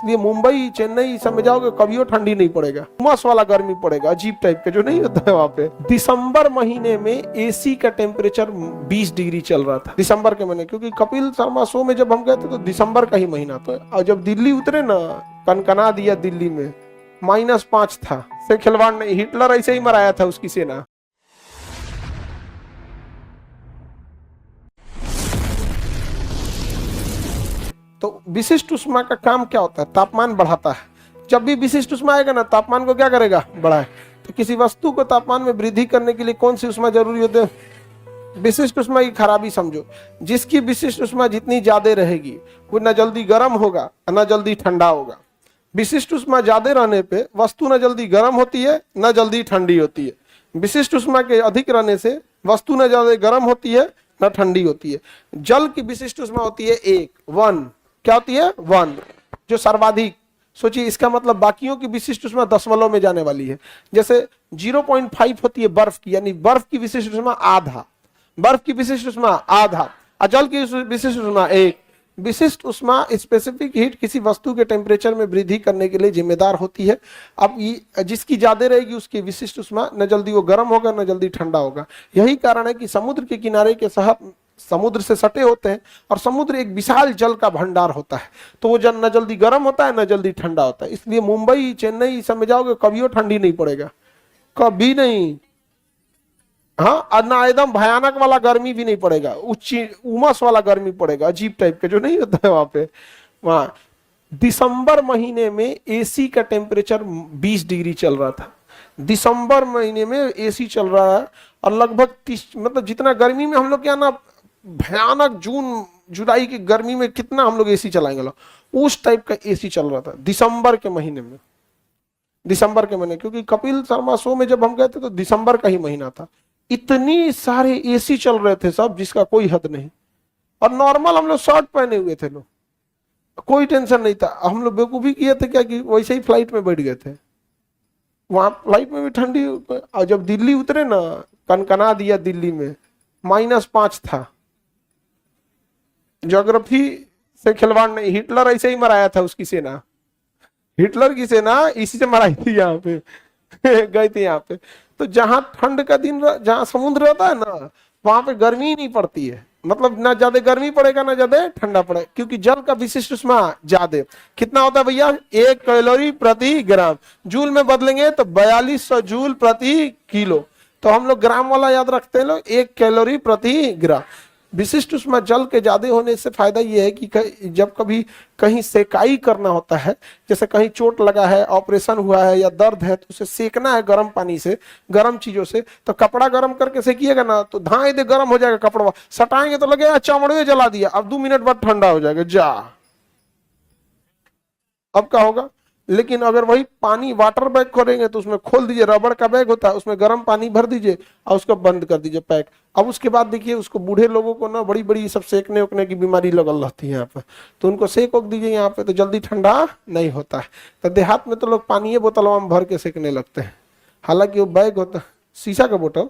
इसलिए मुंबई चेन्नई सब में जाओगे कभी ठंडी नहीं पड़ेगा, उमस वाला गर्मी पड़ेगा, अजीब टाइप का जो नहीं होता है वहां पे। दिसंबर महीने में एसी का टेम्परेचर 20 डिग्री चल रहा था, दिसंबर के महीने, क्योंकि कपिल शर्मा शो में जब हम गए थे तो दिसंबर का ही महीना था। और जब दिल्ली उतरे ना, कनकना दिया दिल्ली में, -5 था। से खिलवाड़ नहीं, हिटलर ऐसे ही मराया था उसकी सेना। तो विशिष्ट उष्मा का काम क्या होता है? तापमान बढ़ाता है। जब भी विशिष्ट उष्मा आएगा ना, तापमान को क्या करेगा? बढ़ाए। तो किसी वस्तु को तापमान में वृद्धि करने के लिए कौन सी उष्मा जरूरी होती है? विशिष्ट उष्मा की खराबी समझो, जिसकी विशिष्ट उष्मा जितनी ज्यादा रहेगी वो न जल्दी गर्म होगा न जल्दी ठंडा होगा। विशिष्ट उष्मा ज्यादा रहने पे वस्तु न जल्दी गर्म होती है न जल्दी ठंडी होती है। विशिष्ट उष्मा के अधिक रहने से वस्तु न ज्यादा गर्म होती है न ठंडी होती है। जल की विशिष्ट उष्मा होती है 1 क्या होती है? 1, जो सर्वाधिक। सोचिए, इसका मतलब बाकियों की विशिष्ट उष्मा दशमलव में जाने वाली है। जैसे 0.5 होती है बर्फ की, यानी बर्फ की विशिष्ट उष्मा आधा, बर्फ की विशिष्ट उष्मा आधा, और जल की विशिष्ट उष्मा 1। विशिष्ट उष्मा स्पेसिफिक हीट किसी वस्तु के टेम्परेचर में वृद्धि करने के लिए जिम्मेदार होती है। अब ये जिसकी ज्यादा रहेगी उसकी विशिष्ट उष्मा न जल्दी वो गर्म होगा न जल्दी ठंडा होगा। यही कारण है कि समुद्र के किनारे के शहर समुद्र से सटे होते हैं और समुद्र एक विशाल जल का भंडार होता है, तो वो जल न जल्दी गर्म होता है न जल्दी ठंडा होता है। इसलिए मुंबई चेन्नई सब में जाओगे कभी ठंडी नहीं पड़ेगा, कभी नहीं। हाँ, और ना एकदम भयानक वाला गर्मी भी नहीं पड़ेगा, उमस वाला गर्मी पड़ेगा, अजीब टाइप का जो नहीं होता है वहां पे। वहां दिसंबर महीने में एसी का टेम्परेचर 20 डिग्री चल रहा था। दिसंबर महीने में एसी चल रहा है, और लगभग 30, मतलब जितना गर्मी में हम लोग क्या ना, भयानक जून जुलाई की गर्मी में कितना हम लोग एसी चलाएंगे, उस टाइप का एसी चल रहा था दिसंबर के महीने में। दिसंबर के महीने, क्योंकि कपिल शर्मा शो में जब हम गए थे तो दिसंबर का ही महीना था। इतनी सारे एसी चल रहे थे सब, जिसका कोई हद नहीं। और नॉर्मल हम लोग शर्ट पहने हुए थे, लोग कोई टेंशन नहीं था। हम लोग बेवकूफी किए थे क्या कि वैसे ही फ्लाइट में बैठ गए थे। वहां फ्लाइट में भी ठंडी, और जब दिल्ली उतरे ना, कनकना दिया दिल्ली में, -5 था। ज्योग्राफी से खिलवाड़ नहीं, हिटलर ऐसे ही मराया था उसकी सेना। हिटलर की सेना इसी से मराई थी यहाँ पे गए थे यहाँ पे। तो जहां ठंड का दिन, जहां समुद्र रहता है ना, वहां पे गर्मी नहीं पड़ती है। मतलब ना ज्यादा गर्मी पड़ेगा ना ज्यादा ठंडा पड़ेगा, क्योंकि जल का विशिष्ट उष्मा ज्यादा। कितना होता है भैया? 1 कैलोरी प्रति ग्राम। जूल में बदलेंगे तो 4200 जूल प्रति किलो। तो हम लोग ग्राम वाला याद रखते हैं लोग, 1 कैलोरी प्रति ग्राम। विशिष्ट उष्मा जल के ज्यादा होने से फायदा यह है कि जब कभी कहीं सेकाई करना होता है, जैसे कहीं चोट लगा है, ऑपरेशन हुआ है या दर्द है, तो उसे सेकना है गर्म पानी से, गर्म चीजों से, तो कपड़ा गर्म करके सेकिएगा ना तो धाए दे गर्म हो जाएगा कपड़ा, सटाएंगे तो लगेगा चमड़े जला दिया, अब 2 मिनट बाद ठंडा हो जाएगा। जा, अब क्या होगा? लेकिन अगर वही पानी वाटर बैग करेंगे तो उसमें खोल दीजिए, रबड़ का बैग होता है, उसमें गर्म पानी भर दीजिए और उसको बंद कर दीजिए पैक। अब उसके बाद देखिए, उसको बूढ़े लोगों को ना बड़ी बड़ी सब सेकने उकने की बीमारी लगल रहती है यहाँ पे, तो उनको सेक उक दीजिए यहाँ पे, तो जल्दी ठंडा नहीं होता है। तो देहात में तो लोग पानी बोतलों में भर के सेकने लगते हैं, हालांकि वो बैग होता है शीशा का बोतल।